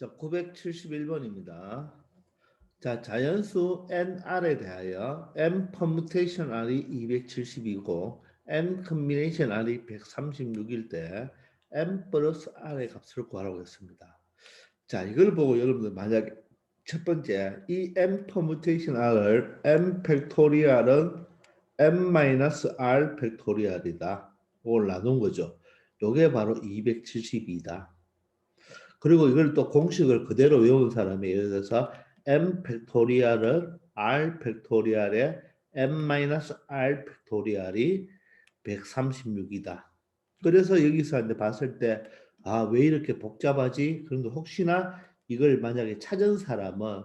자, 971번입니다. 자, 자연수 nr에 대하여 n 퍼뮤테이션 r이 270이고 n 컨비네이션 r이 136일 때 n 플러스 r의 값을 구하라고 했습니다. 자, 이걸 보고 여러분들 만약에 첫 번째 이 n 퍼뮤테이션 r을 n 팩토리얼은 n 마이너스 r 팩토리얼이다. 이걸 나눈 거죠. 요게 바로 272다. 그리고 이걸 또 공식을 그대로 외운 사람이 예를 들어서 m 팩토리얼은 r 팩토리얼의 m-r 팩토리얼이 136이다. 그래서 여기서 이제 봤을 때 아, 왜 이렇게 복잡하지? 그런데 혹시나 이걸 만약에 찾은 사람은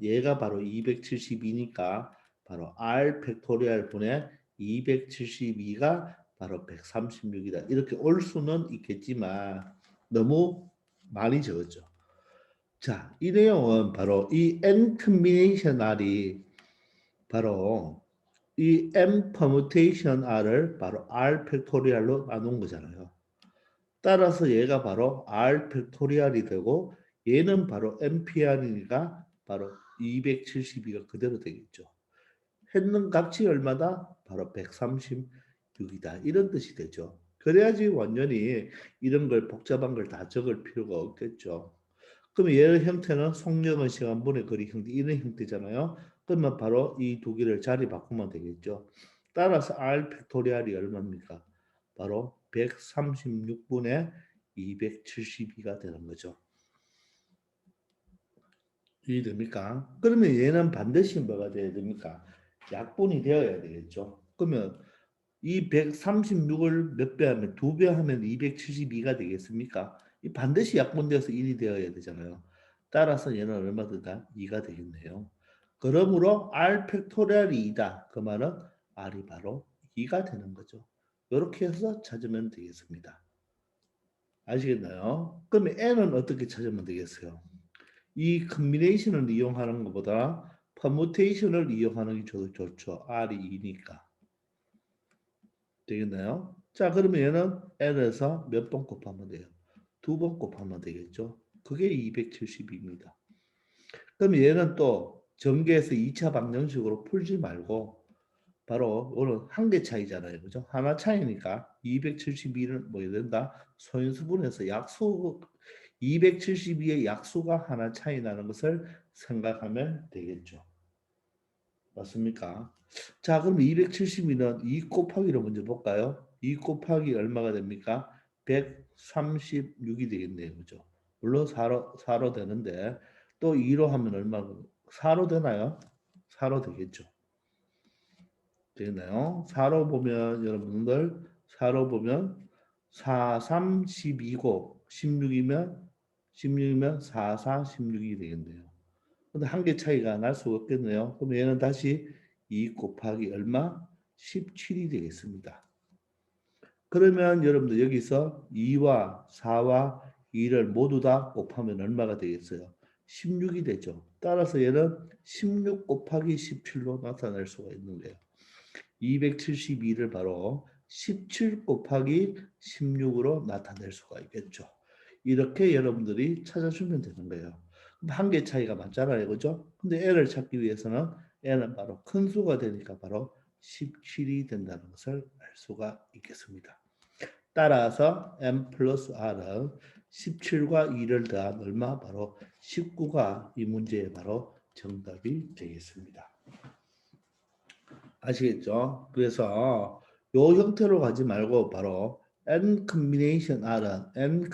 얘가 바로 272니까 바로 r 팩토리얼 분의 272가 바로 136이다. 이렇게 올 수는 있겠지만 너무 많이 적었죠. 자, 이 내용은 바로 이 n 컨비네이션 r이 바로 이 m 퍼뮤테이션 r을 바로 r 팩토리얼로 나눈 거잖아요. 따라서 얘가 바로 r 팩토리얼이 되고 얘는 바로 npr이니까 바로 272가 그대로 되겠죠. 했는 값이 얼마다? 바로 136이다. 이런 뜻이 되죠. 그래야지 완전히 이런 걸 복잡한 걸 다 적을 필요가 없겠죠. 그러면 얘의 형태는 속력은 시간분의 거리 형태 이런 형태잖아요. 그러면 바로 이 두 개를 자리 바꾸면 되겠죠. 따라서 r 팩토리얼이 얼마입니까? 바로 136분의 272가 되는 거죠. 이해됩니까? 그러면 얘는 반드시 뭐가 돼야 됩니까? 약분이 되어야 되겠죠. 그러면 이 136을 몇 배 하면 2배 하면 272가 되겠습니까? 이 반드시 약분되어서 1이 되어야 되잖아요. 따라서 얘는 얼마 더다? 2가 되겠네요. 그러므로 r 팩토리얼이 2다. 그 말은 r이 바로 2가 되는 거죠. 이렇게 해서 찾으면 되겠습니다. 아시겠나요? 그러면 n은 어떻게 찾으면 되겠어요? 이 컨비네이션을 이용하는 것보다 퍼뮤테이션을 이용하는 게 좋죠. r이 2니까. 되겠나요? 자, 그러면 얘는 n에서 몇 번 곱하면 돼요? 2번 곱하면 되겠죠? 그게 272입니다. 그럼 얘는 또 전개해서 2차 방정식으로 풀지 말고 바로 오늘 한 개 차이잖아요. 그죠? 하나 차이니까 272를 뭐 해야 된다? 소인수분해서 약수 272의 약수가 하나 차이 나는 것을 생각하면 되겠죠. 맞습니까? 자, 그럼 272는 2 곱하기로 먼저 볼까요? 2 곱하기 얼마가 됩니까? 136이 되겠네요. 그죠? 물론 4로 되는데 또 2로 하면 얼마 4로 되나요? 4로 되겠죠. 되나요? 4로 보면 여러분들 4로 보면 4, 3, 12고 16이면 4, 4, 16이 되겠네요. 근데 한 개 차이가 날 수가 없겠네요. 그럼 얘는 다시 2 곱하기 얼마? 17이 되겠습니다. 그러면 여러분들 여기서 2와 4와 2를 모두 다 곱하면 얼마가 되겠어요? 16이 되죠. 따라서 얘는 16 곱하기 17로 나타낼 수가 있는 거예요. 272를 바로 17 곱하기 16으로 나타낼 수가 있겠죠. 이렇게 여러분들이 찾아주면 되는 거예요. 한 개 차이가 많잖아요. 그죠? 근데 n을 찾기 위해서는 n은 바로 큰 수가 되니까 바로 17이 된다는 것을 알 수가 있겠습니다. 따라서 n 플러스 r은 17과 2를 더한 얼마? 바로 19가 이 문제의 바로 정답이 되겠습니다. 아시겠죠? 그래서 요 형태로 가지 말고 바로 n combination r은 n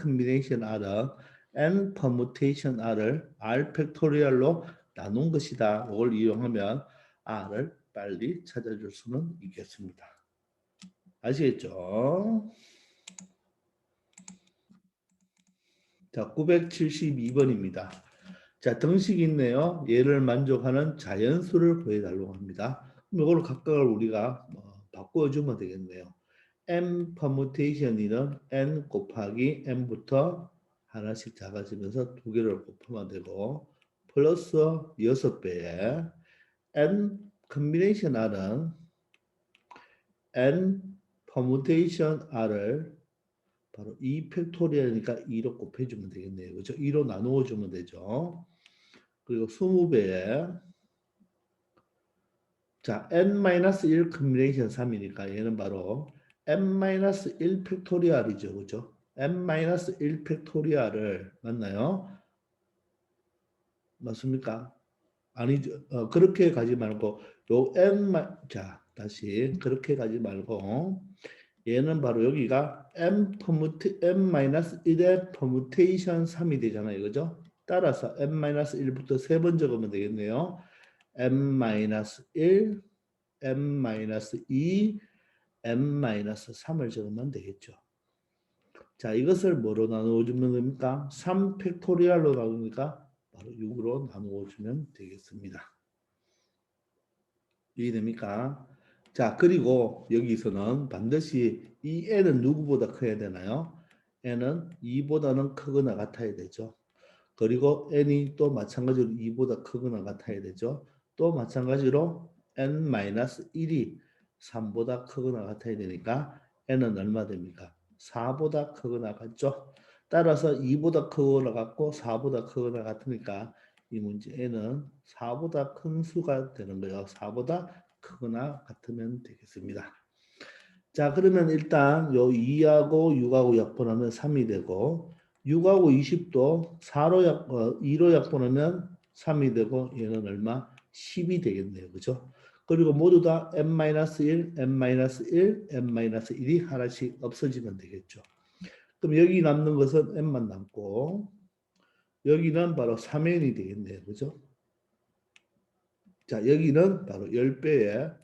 permutation r을 r 팩토리얼로 나눈 것이다. 이걸 이용하면 r을 빨리 찾아줄 수는 있겠습니다. 아시겠죠? 자, 972번입니다. 자, 등식이 있네요. 얘를 만족하는 자연수를 구해달라고 합니다. 그럼 이걸 각각을 우리가 바꿔주면 되겠네요. m 퍼뮤테이션이는 n 곱하기 n부터 하나씩 작아지면서 두 개를 곱하면 되고 플러스 6배에 n 컨비네이션 r은 n 퍼뮤테이션 r을 바로 2 팩토리얼이니까 2로 곱해주면 되겠네요. 그죠? 2로 나누어 주면 되죠. 그리고 20배에 자, n-1 컨비네이션 3이니까 얘는 바로 n-1 팩토리얼이죠. 그죠? n-1 팩토리얼을 맞나요? 맞습니까? 아니죠. 그렇게 가지 말고 요 n 자, 다시 그렇게 가지 말고 얘는 바로 여기가 n-1의 퍼뮤테이션 3이 되잖아요. 그죠? 따라서 n-1부터 세 번 적으면 되겠네요. n-1, n-2, n-3을 적으면 되겠죠. 자, 이것을 뭐로 나누어 주면 됩니까? 3 팩토리얼로 나누니까 바로 6으로 나누어 주면 되겠습니다. 이해됩니까? 자, 그리고 여기서는 반드시 이 n은 누구보다 커야 되나요? n은 2보다는 크거나 같아야 되죠. 그리고 n이 또 마찬가지로 2보다 크거나 같아야 되죠. 또 마찬가지로 n-1이 3보다 크거나 같아야 되니까 n은 얼마 됩니까? 4보다 크거나 같죠. 따라서 2보다 크거나 같고 4보다 크거나 같으니까 이 문제 n은 4보다 큰 수가 되는 거예요. 4보다 크거나 같으면 되겠습니다. 자, 그러면 일단 요 2하고 6하고 약분하면 3이 되고 6하고 20도 2로 약분하면 3이 되고 얘는 얼마? 10이 되겠네요. 그죠? 그리고 모두 다 n-1, n-1, n-1이 하나씩 없어지면 되겠죠. 그럼 여기 남는 것은 n만 남고 여기는 바로 3n이 되겠네요. 그죠? 자, 여기는 바로 10배에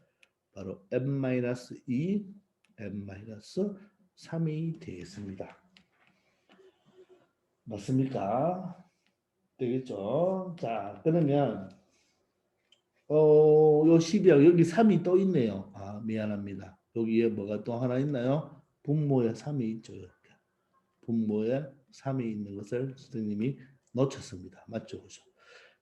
바로 n-2, n-3이 되겠습니다. 맞습니까? 되겠죠? 자, 그러면 요 12하고 여기 3이 또 있네요. 아, 미안합니다. 여기에 뭐가 또 하나 있나요? 분모에 3이 있죠. 이렇게. 분모에 3이 있는 것을 선생님이 놓쳤습니다. 맞죠? 그죠?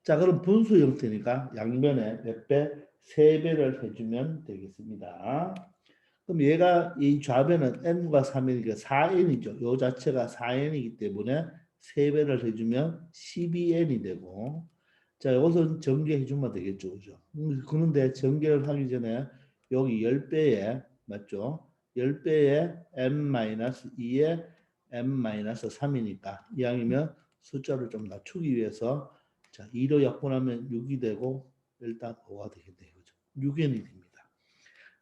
자, 그럼 분수 형태니까 양변에 몇 배? 3배를 해주면 되겠습니다. 그럼 얘가 이 좌변은 n과 3이니까 4n이죠. 요 자체가 4n이기 때문에 3배를 해주면 12n이 되고 자, 이것은 전개해 주면 되겠죠. 그죠? 그런데 전개를 하기 전에 여기 10배에 맞죠? 10배에 n-2에 n-3이니까 이왕이면 숫자를 좀 낮추기 위해서 자, 2로 약분하면 6이 되고 일단 5가 되겠네요. 그죠? 6n이 됩니다.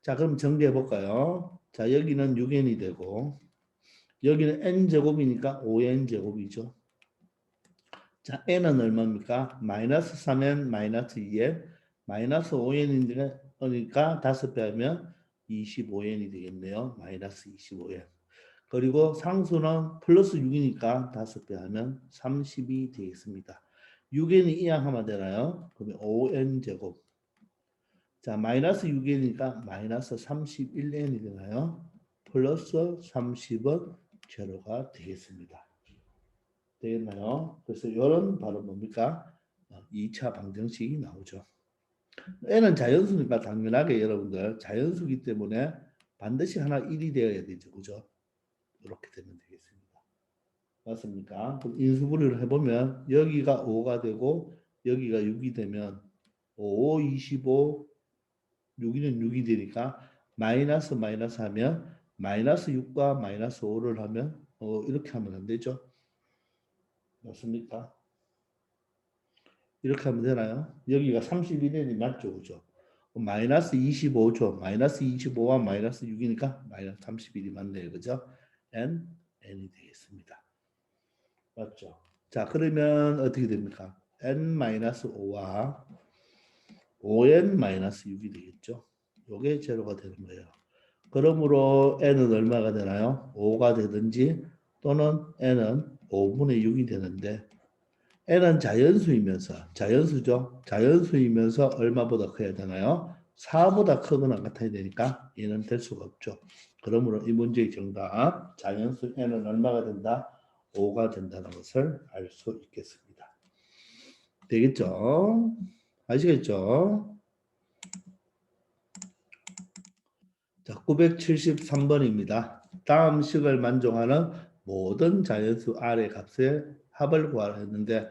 자, 그럼 정리해 볼까요? 자, 여기는 6n이 되고 여기는 n제곱이니까 5n제곱이죠. 자, n은 얼마입니까? 마이너스 3n 마이너스 2n 마이너스 5n이니까 5배 하면 25n이 되겠네요. 마이너스 25n. 그리고 상수는 플러스 6이니까 5배 하면 30이 되겠습니다. 6n이 이항하면 되나요? 그러면 5n제곱. 자, 마이너스 6이니까 마이너스 31n이 되나요? 플러스 30은 제로가 되겠습니다. 되겠나요? 그래서 이런 바로 뭡니까? 2차 방정식이 나오죠. n은 자연수니까 당연하게 여러분들 자연수기 때문에 반드시 하나 1이 되어야 되죠. 그죠? 이렇게 되면 되겠습니다. 맞습니까? 그럼 인수분해를 해보면 여기가 5가 되고 여기가 6이 되면 5, 25, 6이는 6이 되니까 마이너스 마이너스 하면 마이너스 6과 마이너스 5를 하면 이렇게 하면 안 되죠. 맞습니까? 이렇게 하면 되나요? 여기가 31n이 맞죠. 그죠? 마이너스 25죠. 마이너스 25와 마이너스 6이니까 마이너스 31이 맞네요. 그죠? n이 되겠습니다. 맞죠? 자, 그러면 어떻게 됩니까? n-5와 5n-6이 되겠죠. 요게 제로가 되는 거예요. 그러므로 n은 얼마가 되나요? 5가 되든지 또는 n은 5분의 6이 되는데 n은 자연수이면서 자연수죠. 자연수이면서 얼마보다 커야 되나요? 4보다 크거나 같아야 되니까 얘는 될 수가 없죠. 그러므로 이 문제의 정답 자연수 n은 얼마가 된다? 5가 된다는 것을 알 수 있겠습니다. 되겠죠? 아시겠죠? 자, 973번입니다. 다음 식을 만족하는 모든 자연수 R의 값의 합을 구하라 했는데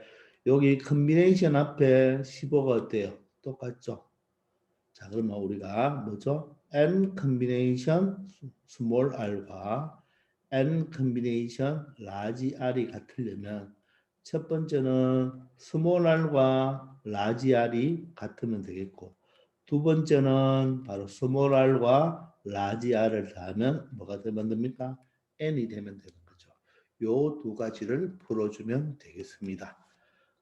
여기 컨비네이션 앞에 15가 어때요? 똑같죠? 자, 그러면 우리가 뭐죠? n 컨비네이션 스몰 r과 n 컨비네이션 라지 r이 같으려면 첫 번째는 스몰 r과 라지 r이 같으면 되겠고 두 번째는 바로 스몰 r과 라지 r을 더하면 뭐가 되면 됩니까? n이 되면 되는 거죠. 요 두 가지를 풀어주면 되겠습니다.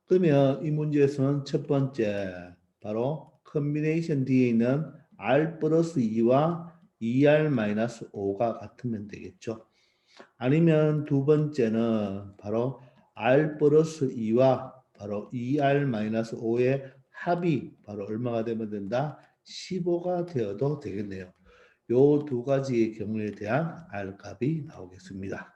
그러면 이 문제에서는 첫 번째 바로 컨비네이션 뒤에 있는 r 플러스 2와 2r 마이너스 5가 같으면 되겠죠. 아니면 두 번째는 바로 r 플러스 2와 바로 2r 마이너스 5의 합이 바로 얼마가 되면 된다? 15가 되어도 되겠네요. 요 두 가지의 경우에 대한 r 값이 나오겠습니다.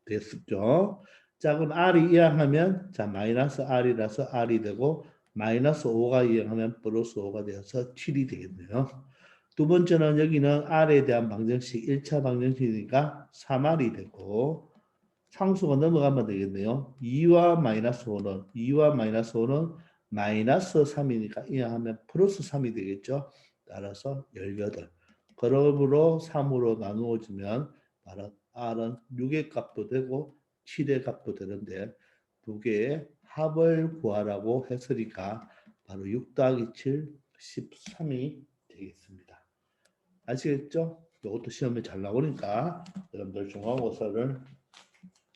됐었죠? 자, 그럼 R이 이항하면 자 마이너스 R이라서 R이 되고 마이너스 5가 이항하면 플러스 5가 되어서 7이 되겠네요. 두 번째는 여기는 R에 대한 방정식 1차 방정식이니까 3R이 되고 상수가 넘어가면 되겠네요. 2와 마이너스 5는 마이너스 3이니까 이항하면 플러스 3이 되겠죠. 따라서 18. 그러므로 3으로 나누어주면 바로 R은 6의 값도 되고 7의 값도 되는데 두 개의 합을 구하라고 했으니까 바로 6 더하기 7, 13이 되겠습니다. 아시겠죠? 이것도 시험에 잘 나오니까 여러분들 중간고사를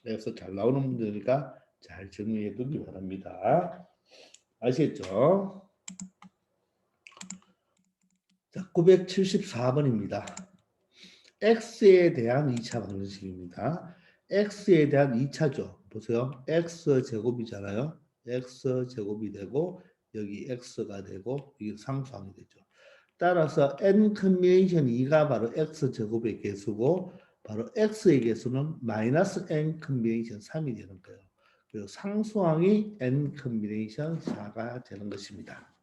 내서 잘 나오는 문제니까 잘 정리해 두기 바랍니다. 아시겠죠? 자, 974번입니다. x에 대한 2차 방정식입니다. x에 대한 2차죠. 보세요. x제곱이잖아요. x제곱이 되고 여기 x가 되고 이게 상수항이 되죠. 따라서 n 컨비네이션 2가 바로 x제곱의 개수고 바로 x의 개수는 마이너스 n 컨비네이션 3이 되는 거예요. 그리고 상수항이 n 컨비네이션 4가 되는 것입니다.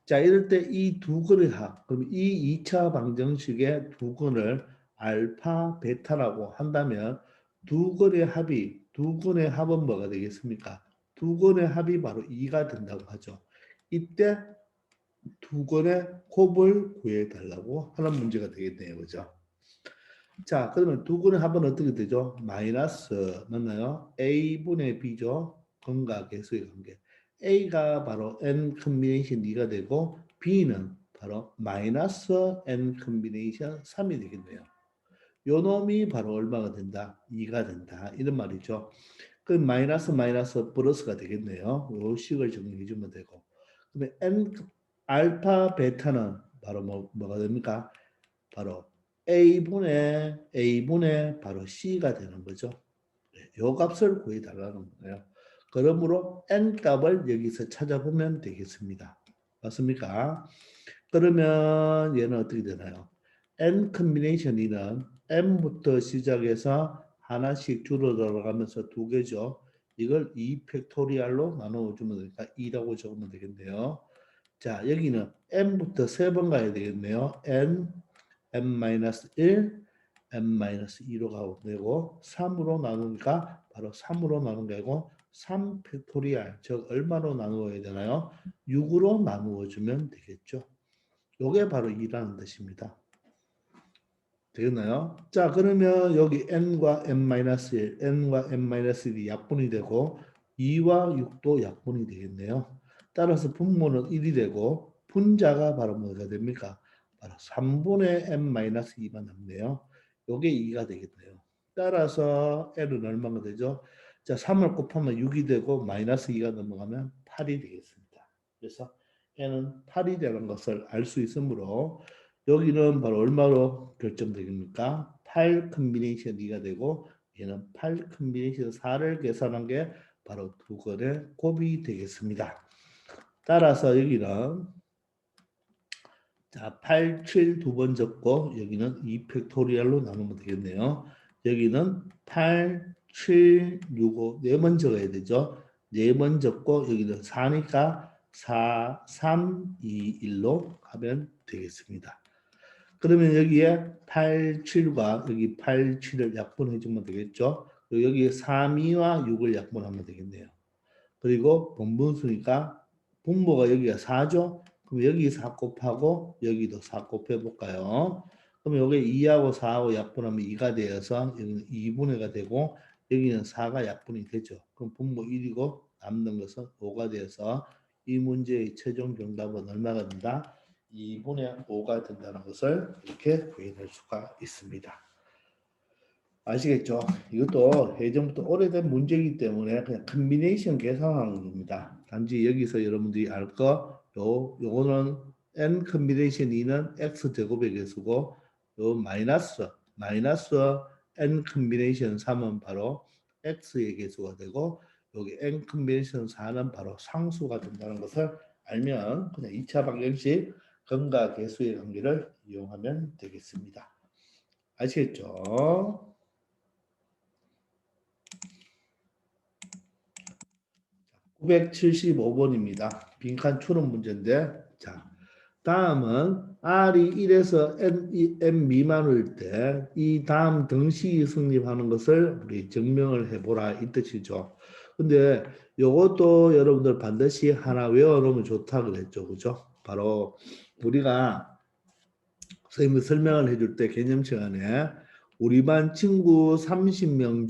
자, 이럴 때 이 두 근의 합, 그럼 이 2차 방정식의 두 근을 알파, 베타라고 한다면 두 근의 합은 뭐가 되겠습니까? 두 근의 합이 바로 2가 된다고 하죠. 이때 두 근의 곱을 구해달라고 하는 문제가 되겠네요. 그죠? 자, 그러면 두 근의 합은 어떻게 되죠? 마이너스 맞나요? a분의 b죠. 근과 계수의 관계. a가 바로 n 컨비네이션 2가 되고 b는 바로 마이너스 n 컨비네이션 3이 되겠네요. 요 놈이 바로 얼마가 된다? 2가 된다. 이런 말이죠. 그 마이너스 마이너스 플러스가 되겠네요. 요 식을 정리해 주면 되고. 그러면 n 알파 베타는 바로 뭐가 됩니까? 바로 A분의 바로 C가 되는 거죠. 요 값을 구해달라는 거예요. 그러므로 n 값을 여기서 찾아보면 되겠습니다. 맞습니까? 그러면 얘는 어떻게 되나요? n 컨비네이션 2는 m부터 시작해서 하나씩 줄어들어가면서 두 개죠. 이걸 2 팩토리얼로 나눠주면 되니까 2라고 적으면 되겠네요. 자, 여기는 m부터 세 번 가야 되겠네요. m-1, m-2로 가고 되고 3으로 나누니까 바로 3으로 나눈 게 아니고 3 팩토리얼, 즉 얼마로 나누어야 되나요? 6으로 나누어 주면 되겠죠. 요게 바로 2라는 뜻입니다. 되겠나요? 자, 그러면 여기 n과 n-1, n과 n-1이 약분이 되고 2와 6도 약분이 되겠네요. 따라서 분모는 1이 되고 분자가 바로 뭐가 됩니까? 바로 3분의 n-2만 남네요. 요게 2가 되겠네요. 따라서 n은 얼마가 되죠? 자, 3을 곱하면 6이 되고 마이너스 2가 넘어가면 8이 되겠습니다. 그래서 n은 8이 되는 것을 알 수 있으므로 여기는 바로 얼마로 결정되겠습니까? 8 컨비네이션 2가 되고 얘는 8 컨비네이션 4를 계산한 게 바로 두 건의 곱이 되겠습니다. 따라서 여기는 자, 8, 7 두 번 적고 여기는 2 팩토리얼로 나누면 되겠네요. 여기는 8, 7, 6, 5 네 번 적어야 되죠. 네 번 적고 여기는 4니까 4, 3, 2, 1로 가면 되겠습니다. 그러면 여기에 8, 7과 여기 8, 7을 약분해 주면 되겠죠. 그리고 여기에 3, 2와 6을 약분하면 되겠네요. 그리고 본분수니까 분모가 여기가 4죠. 그럼 여기 4 곱하고 여기도 4 곱해 볼까요? 그럼 여기 2하고 4하고 약분하면 2가 되어서 여기는 2분의가 되고 여기는 4가 약분이 되죠. 그럼 분모 1이고 남는 것은 5가 되어서 이 문제의 최종 정답은 얼마가 된다? 2분의 5가 된다는 것을 이렇게 구현할 수가 있습니다. 아시겠죠? 이것도 예전부터 오래된 문제이기 때문에 그냥 컨비네이션 계산하는 겁니다. 단지 여기서 여러분들이 알 거, 요거는 n 컨비네이션 2는 x 제곱의 개수고, 요 마이너스 n 컨비네이션 3은 바로 x의 개수가 되고, 여기 n 컨비네이션 4는 바로 상수가 된다는 것을 알면 그냥 2차 방정식 근과 계수의 관계를 이용하면 되겠습니다. 아시겠죠? 975번입니다. 빈칸 추론 문제인데, 자, 다음은 R이 1에서 N 미만일 때 이 다음 등식이 성립하는 것을 우리 증명을 해보라 이 뜻이죠. 근데 이것도 여러분들 반드시 하나 외워놓으면 좋다 그랬죠. 그죠? 바로 우리가 선생님이 설명을 해줄 때 개념 시간에 우리 반 친구 30명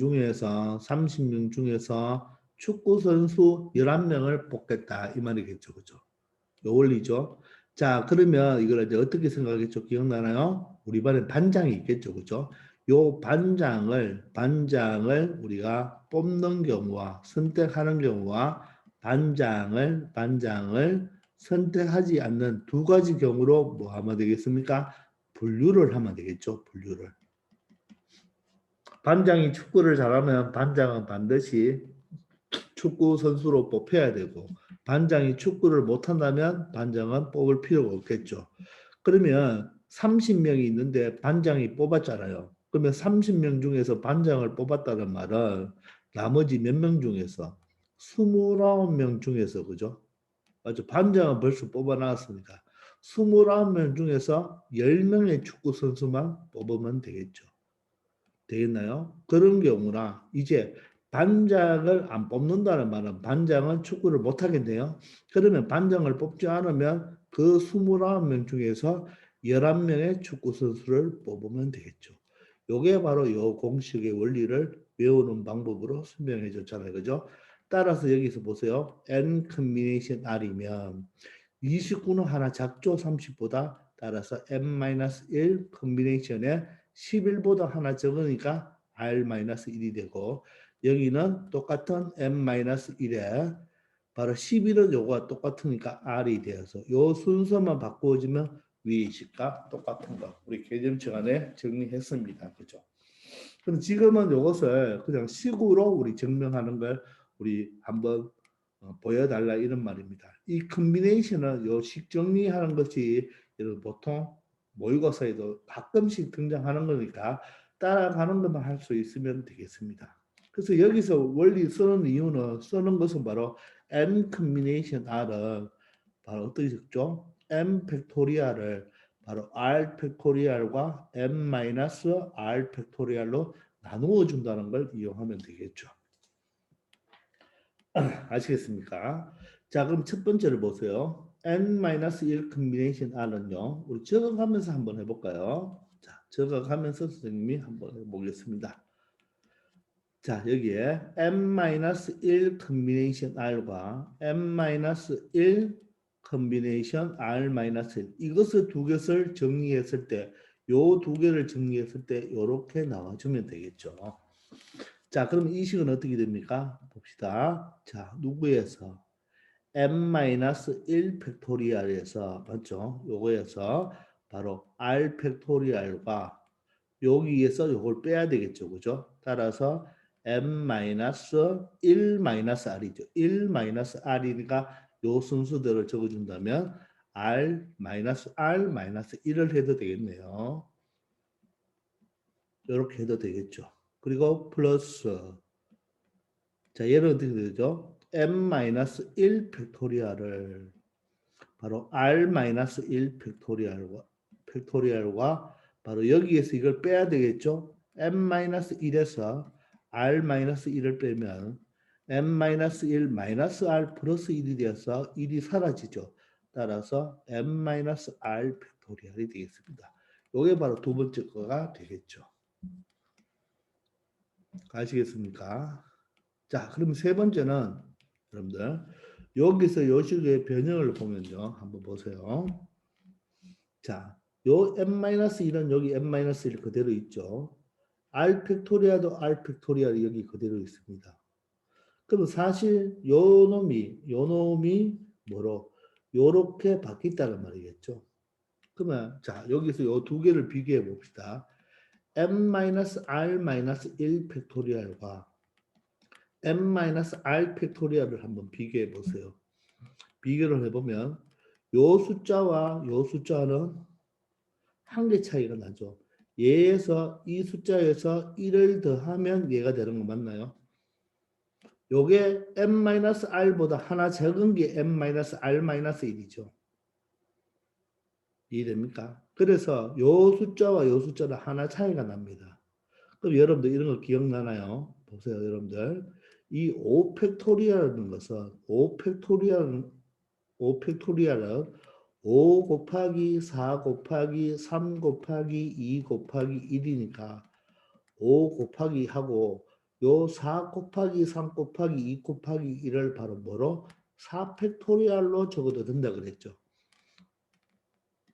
중에서 축구 선수 11명을 뽑겠다 이 말이겠죠. 그죠? 요 원리죠. 자, 그러면 이걸 이제 어떻게 생각하겠죠? 기억나나요? 우리 반에 반장이 있겠죠. 그죠? 요 반장을 우리가 뽑는 경우와 선택하는 경우와 반장을 선택하지 않는 두 가지 경우로 뭐 하면 되겠습니까? 분류를 하면 되겠죠. 분류를. 반장이 축구를 잘하면 반장은 반드시 축구 선수로 뽑혀야 되고 반장이 축구를 못한다면 반장은 뽑을 필요가 없겠죠. 그러면 30명이 있는데 반장이 뽑았잖아요. 그러면 30명 중에서 반장을 뽑았다는 말은 나머지 몇 명 중에서 29명 중에서 그죠? 맞죠? 반장은 벌써 뽑아놨으니까 29명 중에서 10명의 축구 선수만 뽑으면 되겠죠. 되겠나요? 그런 경우나 이제 반장을 안 뽑는다는 말은 반장은 축구를 못 하겠네요. 그러면 반장을 뽑지 않으면 그 29명 중에서 11명의 축구 선수를 뽑으면 되겠죠. 요게 바로 요 공식의 원리를 외우는 방법으로 설명해 줬잖아요. 그죠? 따라서 여기서 보세요. n 컨비네이션 r이면 29는 하나 작죠. 30보다. 따라서 n-1 컨비네이션에 11보다 하나 적으니까 r-1이 되고 여기는 똑같은 n-1에 바로 11은 요거와 똑같으니까 r이 되어서 요 순서만 바꾸어지면 위식과 똑같은 거 우리 개념 시간에 정리했습니다. 그죠? 그럼 지금은 이것을 그냥 식으로 우리 증명하는 걸 우리 한번 보여달라 이런 말입니다. 이 컨비네이션은 요식 정리하는 것이 보통 모의고사에도 가끔씩 등장하는 거니까 따라가는 것만 할 수 있으면 되겠습니다. 그래서 여기서 원리 쓰는 이유는 쓰는 것은 바로 n 컨비네이션 r은 바로 어떻게 적죠? m 팩토리얼을 바로 r 팩토리얼과 m 마이너스 r 팩토리얼로 나누어 준다는 걸 이용하면 되겠죠. 아시겠습니까? 자, 그럼 첫 번째를 보세요. n-1 컨비네이션 r은요. 우리 적어가면서 한번 해볼까요? 자, 적어가면서 선생님이 한번 해보겠습니다. 자, 여기에 n-1 컨비네이션 r과 n-1 컨비네이션 r-1 이것을 두 개를 정리했을 때 요 두 개를 정리했을 때 이렇게 나와주면 되겠죠. 자, 그럼 이 식은 어떻게 됩니까? 봅시다. 자, 누구에서 n-1 팩토리얼에서 맞죠? 요거에서 바로 r 팩토리얼과 여기에서 요걸 빼야 되겠죠. 그죠? 따라서 n-1-r이죠. 1-r이니까 요 순서대로 적어준다면 r-1을 해도 되겠네요. 이렇게 해도 되겠죠. 그리고 플러스 자 얘는 어떻게 되죠? n-1 팩토리얼을 바로 r-1 팩토리얼과 바로 여기에서 이걸 빼야 되겠죠? n-1에서 r-1을 빼면 m-1 마이너스 r 플러스 1이 되어서 1이 사라지죠. 따라서 m-r 팩토리얼이 되겠습니다. 이게 바로 두 번째 거가 되겠죠. 아시겠습니까? 자, 그럼 세 번째는 여러분들 여기서 요 식의 변형을 보면요. 한번 보세요. 자, 요 m-1은 여기 m-1 그대로 있죠. r 팩토리얼도 r 팩토리얼이 여기 그대로 있습니다. 그럼 사실 요 놈이 뭐로 요렇게 바뀌었다는 말이겠죠. 그러면 자, 여기서 요 두 개를 비교해 봅시다. m-r-1 팩토리얼과 m-r 팩토리얼을 한번 비교해 보세요. 비교를 해보면 요 숫자와 요 숫자는 한 개 차이가 나죠. 얘에서 이 숫자에서 1을 더하면 얘가 되는 거 맞나요? 요게 m-r보다 하나 적은 게 m-r-1이죠. 이해됩니까? 그래서 요 숫자와 요 숫자는 하나 차이가 납니다. 그럼 여러분들 이런 거 기억나나요? 보세요, 여러분들. 이 5팩토리얼이라는 것은 5팩토리얼은 5 곱하기 4 곱하기 3 곱하기 2 곱하기 1이니까 5 곱하기 하고 요 4 곱하기 3 곱하기 2 곱하기 1을 바로 뭐로? 4팩토리얼로 적어도 된다 그랬죠.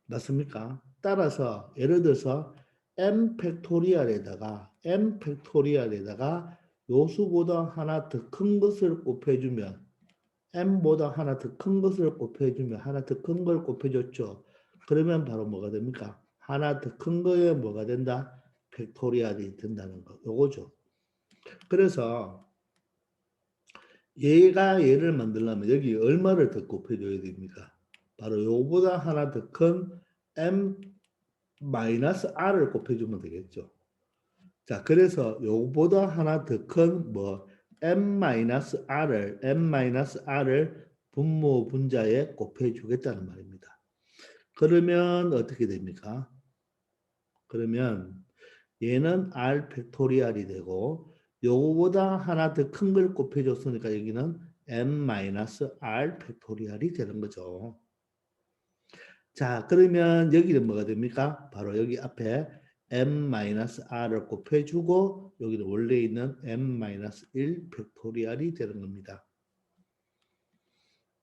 맞습니까? 따라서 예를 들어서 m 팩토리얼에다가 요수보다 하나 더 큰 것을 곱해주면 m보다 하나 더 큰 것을 곱해주면 하나 더 큰 걸 곱해줬죠. 그러면 바로 뭐가 됩니까? 하나 더 큰 거에 뭐가 된다? 팩토리얼이 된다는 거. 요거죠. 그래서 얘를 만들려면 여기 얼마를 더 곱해줘야 됩니까? 바로 요보다 하나 더 큰 m 마이너스 r을 곱해주면 되겠죠. 자, 그래서 요보다 하나 더 큰 뭐 m-r을 분모 분자에 곱해주겠다는 말입니다. 그러면 어떻게 됩니까? 그러면 얘는 r 팩토리얼이 되고 요거보다 하나 더 큰 걸 곱해줬으니까 여기는 m-r 팩토리얼이 되는 거죠. 자, 그러면 여기는 뭐가 됩니까? 바로 여기 앞에 m-r을 곱해주고 여기는 원래 있는 m-1 팩토리얼이 되는 겁니다.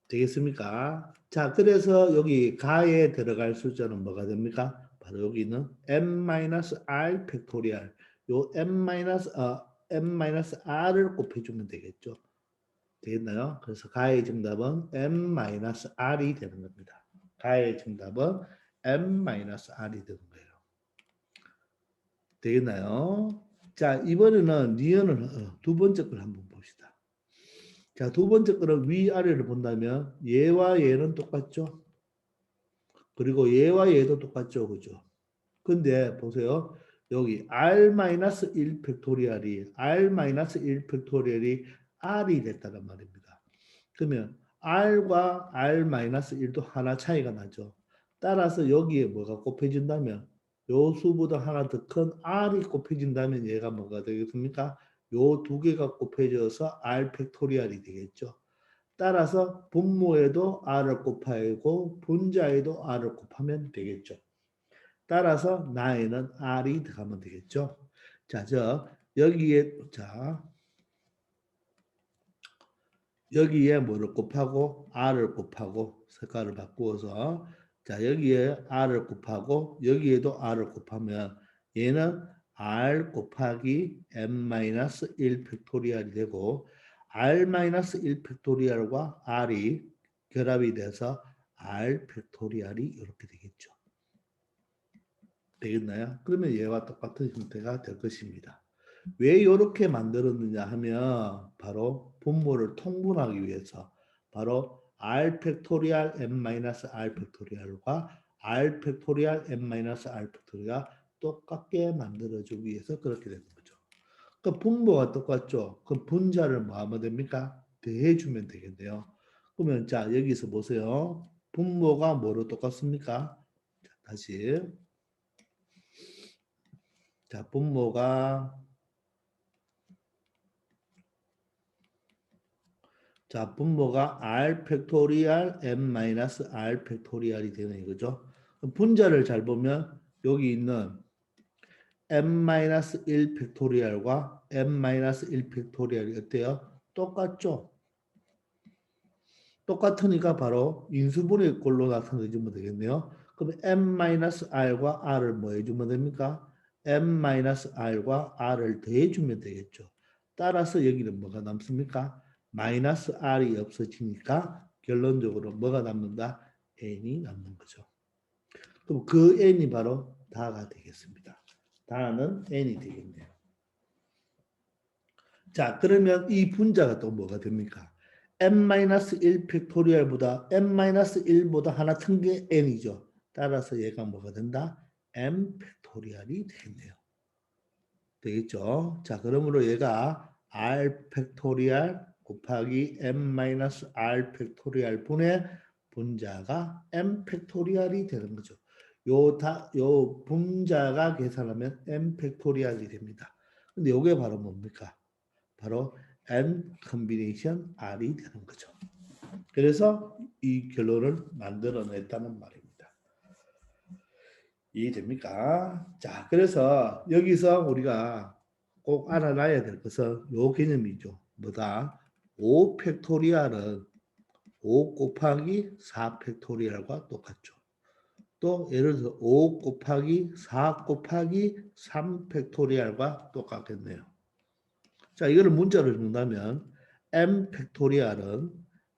되겠습니까? 자, 그래서 여기 가에 들어갈 숫자는 뭐가 됩니까? 바로 여기는 m-r 팩토리얼. 요 m-r을 곱해주면 되겠죠. 되겠나요? 그래서 가의 정답은 m-r이 되는 겁니다. 가의 정답은 m-r이 되는 거예요. 되겠나요? 자, 이번에는 니은을 두 번째 걸 한번 봅시다. 자, 두 번째 거는 위아래를 본다면 얘와 얘는 똑같죠? 그리고 얘와 얘도 똑같죠? 그죠? 근데 보세요. 여기 r-1 팩토리얼이 r-1 팩토리얼이 r이 됐다는 말입니다. 그러면 r과 r-1도 하나 차이가 나죠. 따라서 여기에 뭐가 곱해진다면 요 수보다 하나 더 큰 r이 곱해진다면 얘가 뭐가 되겠습니까? 요 두 개가 곱해져서 r 팩토리얼이 되겠죠. 따라서 분모에도 r을 곱하고 분자에도 r을 곱하면 되겠죠. 따라서 나에는 r이 들어가면 되겠죠. 자, 여기에 뭐를 곱하고 r을 곱하고 색깔을 바꾸어서 자, 여기에 r을 곱하고 여기에도 r을 곱하면 얘는 r 곱하기 m-1 팩토리얼이 되고 r-1 팩토리얼과 r이 결합이 돼서 r 팩토리얼이 이렇게 되겠죠. 되겠나요? 그러면 얘와 똑같은 형태가 될 것입니다. 왜 이렇게 만들었느냐 하면 바로 분모를 통분하기 위해서 바로 r 팩토리얼 m-r 팩토리얼과 r 팩토리얼 m-r 팩토리얼 똑같게 만들어주기 위해서 그렇게 되는 거죠. 그 분모가 똑같죠. 그 분자를 뭐 하면 됩니까? 더해주면 되겠네요. 그러면 자 여기서 보세요. 분모가 뭐로 똑같습니까? 자, 다시 자 분모가 자, 분모가 r 팩토리알 m 마이너스 r 팩토리알이 되는 이거죠. 분자를 잘 보면 여기 있는 m 마이너스 1 팩토리알과 m 마이너스 1 팩토리알이 어때요? 똑같죠? 똑같으니까 바로 인수분해 꼴로 나타내주면 되겠네요. 그럼 m-r과 r을 뭐 해주면 됩니까? m-r과 r을 더해주면 되겠죠. 따라서 여기는 뭐가 남습니까? 마이너스 r이 없어지니까 결론적으로 뭐가 남는다? n이 남는 거죠. 그럼 그 n이 바로 다가 되겠습니다. 다는 n이 되겠네요. 자, 그러면 이 분자가 또 뭐가 됩니까? n-1 팩토리얼보다 n-1보다 하나 큰 게 n이죠. 따라서 얘가 뭐가 된다? n 팩토리얼이 되겠네요. 되겠죠? 자, 그러므로 얘가 r 팩토리얼 곱하기 n-r 팩토리얼 분의 분자가 n 팩토리얼이 되는 거죠. 요 분자가 계산하면 n 팩토리얼이 됩니다. 근데 요게 바로 뭡니까? 바로 n 컨비네이션 r이 되는 거죠. 그래서 이 결론을 만들어냈다는 말입니다. 이해됩니까? 자, 그래서 여기서 우리가 꼭 알아놔야 될 것은 요 개념이죠. 뭐다? 5 팩토리얼은 5 곱하기 4 팩토리얼과 똑같죠. 또 예를 들어서 5 곱하기 4 곱하기 3 팩토리얼과 똑같겠네요. 자, 이거를 문자로 준다면 m 팩토리얼은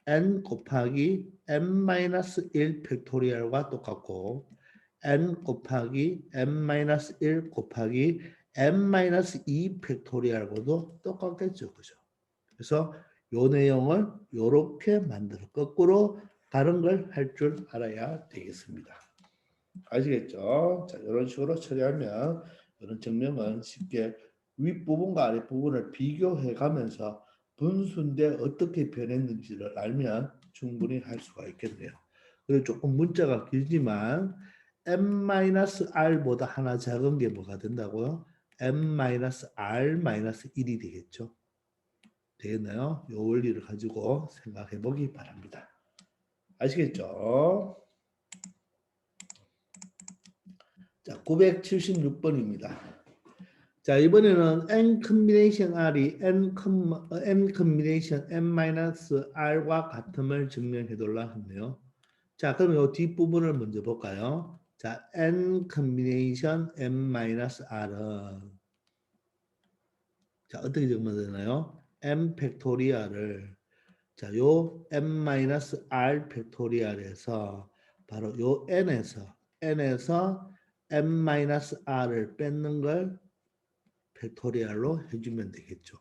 n 곱하기 n-1 팩토리얼과 똑같고 n 곱하기 n-1 곱하기 n-2 팩토리얼과도 똑같겠죠. 그죠? 그래서 요 내용을 요렇게 만들어 거꾸로 다른 걸 할 줄 알아야 되겠습니다. 아시겠죠? 자, 이런 식으로 처리하면 이런 증명은 쉽게 윗부분과 아랫부분을 비교해 가면서 분수인데 어떻게 변했는지를 알면 충분히 할 수가 있겠네요. 그리고 조금 문자가 길지만 m-r보다 하나 작은 게 뭐가 된다고요? m-r-1이 되겠죠. 되겠나요? 이 원리를 가지고 생각해 보기 바랍니다. 아시겠죠? 자, 976번입니다. 자, 이번에는 n 컨비네이션 r이 n 컨비네이션 n-r과 같음을 증명해 달라 했네요. 자, 그럼 이 뒷부분을 먼저 볼까요? 자, n 컨비네이션 n-r은 자, 어떻게 적으면 되나요? n 팩토리얼을 자, 요 n-r 팩토리얼에서 바로 요 n에서 n-r을 뺏는 걸 팩토리얼로 해주면 되겠죠.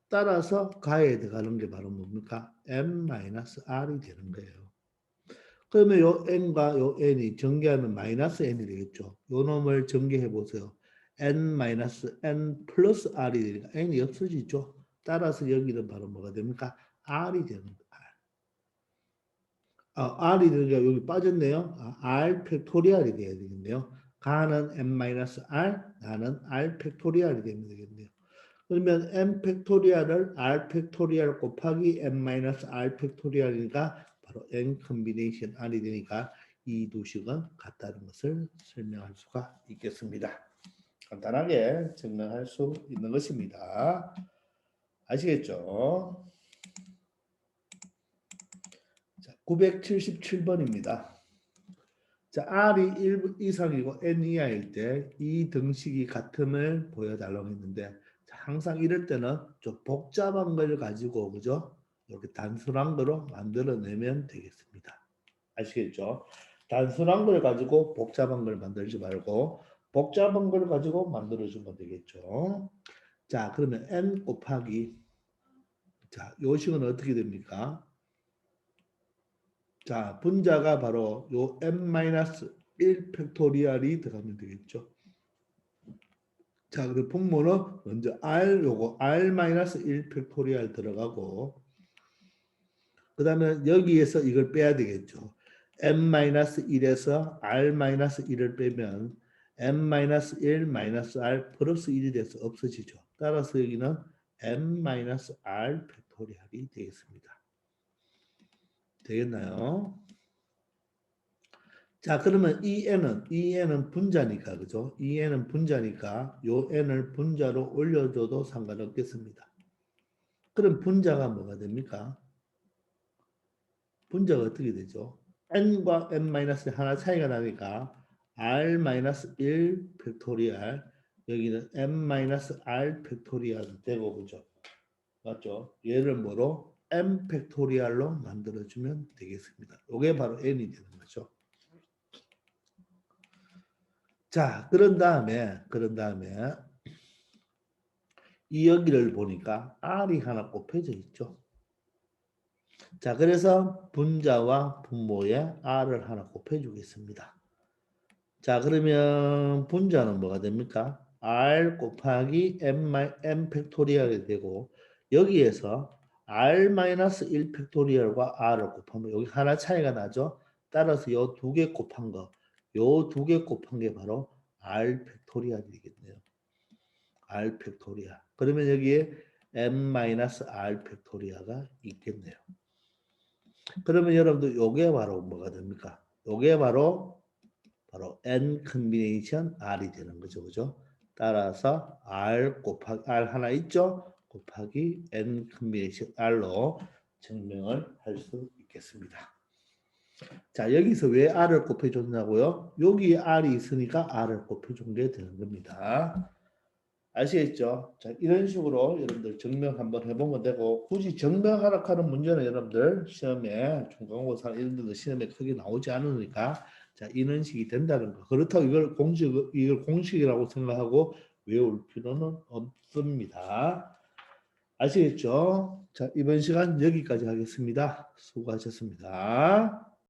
따라서 가에 들어가는 게 바로 뭡니까? n-r이 되는 거예요. 그러면 요 n과 요 n이 전개하면 마이너스 n이 되겠죠. 요 놈을 전개해 보세요. n 플러스 r이 되니까 n이 없어지죠. 따라서 여기는 바로 뭐가 됩니까? r이 되는 거예요. r이 되는 게 여기 빠졌네요. r 팩토리얼이 돼야 되겠네요. 가는 n-r, 나는 r 팩토리얼이 되면 되겠네요. 그러면 n 팩토리얼을 r 팩토리얼 곱하기 n-r 팩토리얼이니까 바로 n 컨비네이션 r이 되니까 이 두 식은 같다는 것을 설명할 수가 있겠습니다. 간단하게 증명할 수 있는 것입니다. 아시겠죠? 자, 977번입니다. 자, r이 1 이상이고 n 이하일 때 이 등식이 같음을 보여달라고 했는데 항상 이럴 때는 좀 복잡한 걸 가지고 그죠? 이렇게 단순한 거로 만들어내면 되겠습니다. 아시겠죠? 단순한 걸 가지고 복잡한 걸 만들지 말고 복잡한 걸 가지고 만들어주면 되겠죠. 자, 그러면 n 곱하기 자, 요 식은 어떻게 됩니까? 자, 분자가 바로 요 n-1 팩토리얼이 들어가면 되겠죠. 자, 그 분모는 먼저 r 요거 r-1 팩토리얼 들어가고 그 다음에 여기에서 이걸 빼야 되겠죠. n-1에서 r-1을 빼면 n-1-r 플러스 1이 돼서 없어지죠. 따라서 여기는 n-r 팩토리얼이 되겠습니다. 되겠나요? 자, 그러면 이 n은 분자니까, 그죠? 이 n은 분자니까 요 n을 분자로 올려줘도 상관없겠습니다. 그럼 분자가 뭐가 됩니까? 분자가 어떻게 되죠? n과 n-1 하나 차이가 나니까 r-1 팩토리얼, 여기는 n-r 팩토리얼 되고, 그죠? 맞죠? 얘를 뭐로? n 팩토리얼로 만들어주면 되겠습니다. 이게 바로 n이 되는 거죠. 자, 그런 다음에 이 여기를 보니까 r이 하나 곱해져 있죠. 자, 그래서 분자와 분모에 r을 하나 곱해주겠습니다. 자, 그러면 분자는 뭐가 됩니까? r 곱하기 m 팩토리얼이 되고, 여기에서 r-1 팩토리얼과 r을 곱하면 여기 하나 차이가 나죠? 따라서 요 두 개 곱한 거, 요 두 개 곱한 게 바로 r 팩토리얼이 되겠네요. r 팩토리얼. 그러면 여기에 m-r 팩토리얼가 있겠네요. 그러면 여러분들 요게 바로 뭐가 됩니까? 요게 바로 n 컨비네이션 r이 되는 거죠. 그죠? 따라서 r 곱하기 r 하나 있죠? 곱하기 n 컨비네이션 r로 증명을 할 수 있겠습니다. 자, 여기서 왜 r을 곱해줬냐고요? 여기 r이 있으니까 r을 곱해준 게 되는 겁니다. 아시겠죠? 자, 이런 식으로 여러분들 증명 한번 해보면 되고, 굳이 증명하라 하는 문제는 여러분들 시험에 중간고사 이런 데도 시험에 크게 나오지 않으니까, 자, 이런 식이 된다는 거. 그렇다고 이걸 공식이라고 생각하고 외울 필요는 없습니다. 아시겠죠? 자, 이번 시간 여기까지 하겠습니다. 수고하셨습니다.